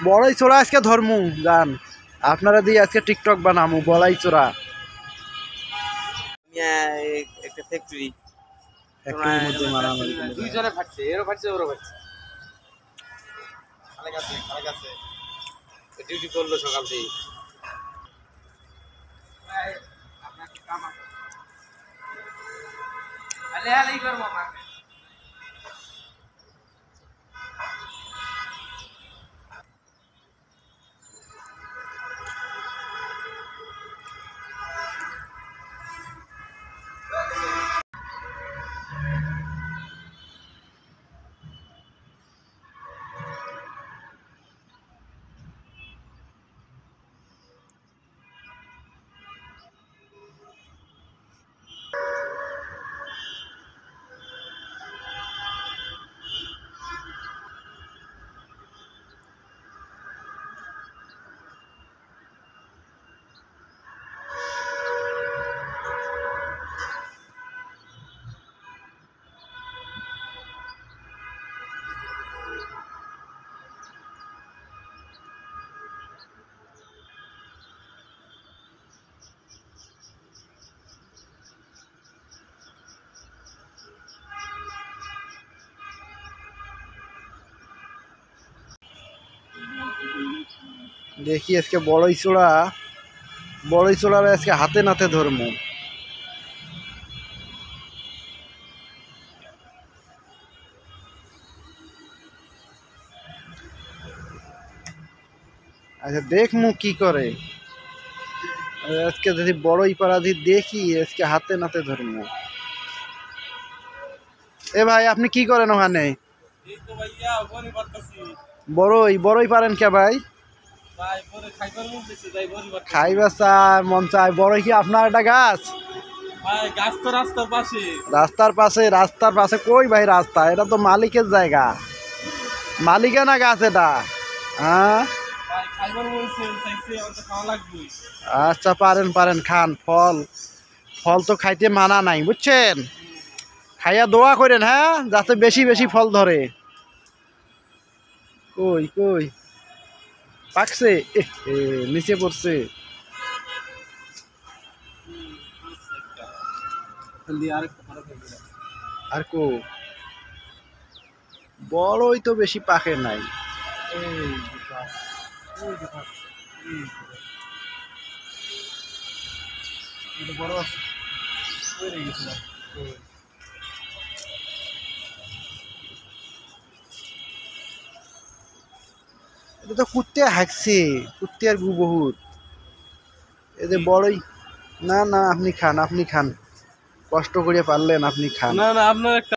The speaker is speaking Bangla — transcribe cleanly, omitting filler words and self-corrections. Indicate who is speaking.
Speaker 1: বড়াই চোরা আজকে ধর্মু গান আপনারা দিয়ে আজকে টিকটক বানামু বড়াই চোরা
Speaker 2: একটা ফ্যাক্টরি
Speaker 1: ফ্যাক্টরির মধ্যে মারামারি করলো।
Speaker 2: দুইজনে ফাটছে, এরও ফাটছে ওরও ফাটছে। খালে গেছে ডিউটি করলো সকাল থেকে। আপনার কি কাম আছে? আলে আলে করবো না।
Speaker 1: দেখি আজকে বড়ই চোড়ার আজকে হাতে নাতে ধর্ম। আচ্ছা দেখমু কি করে আজকে যদি বড়ই পারাধি দেখি আজকে হাতে নাতে ধর্ম। এ ভাই আপনি কি করেন ওখানে? বড়ই পারেন কে ভাই? খাইবা চায় মন চায়। বড়ই কি আপনার একটা গাছ? রাস্তার পাশে কই ভাই রাস্তা? এটা তো মালিকের জায়গা, মালিকানা গাছ এটা। হ্যাঁ আচ্ছা পারেন খান। ফল তো খাইতে মানা নাই বুঝছেন। খাইয়া দোয়া করেন হ্যাঁ, যাতে বেশি বেশি ফল ধরে। কই পাকছে? নিচে পড়ছে। আর বড়ই তো বেশি পাকে নাই। বড় আছে এটা তো কুত্তে হাঁকছে, কুত্তে আর গু বহুত। এদের বড়ই না আপনি খান কষ্ট করে পারলেন আপনি খান।
Speaker 2: না আপনার একটা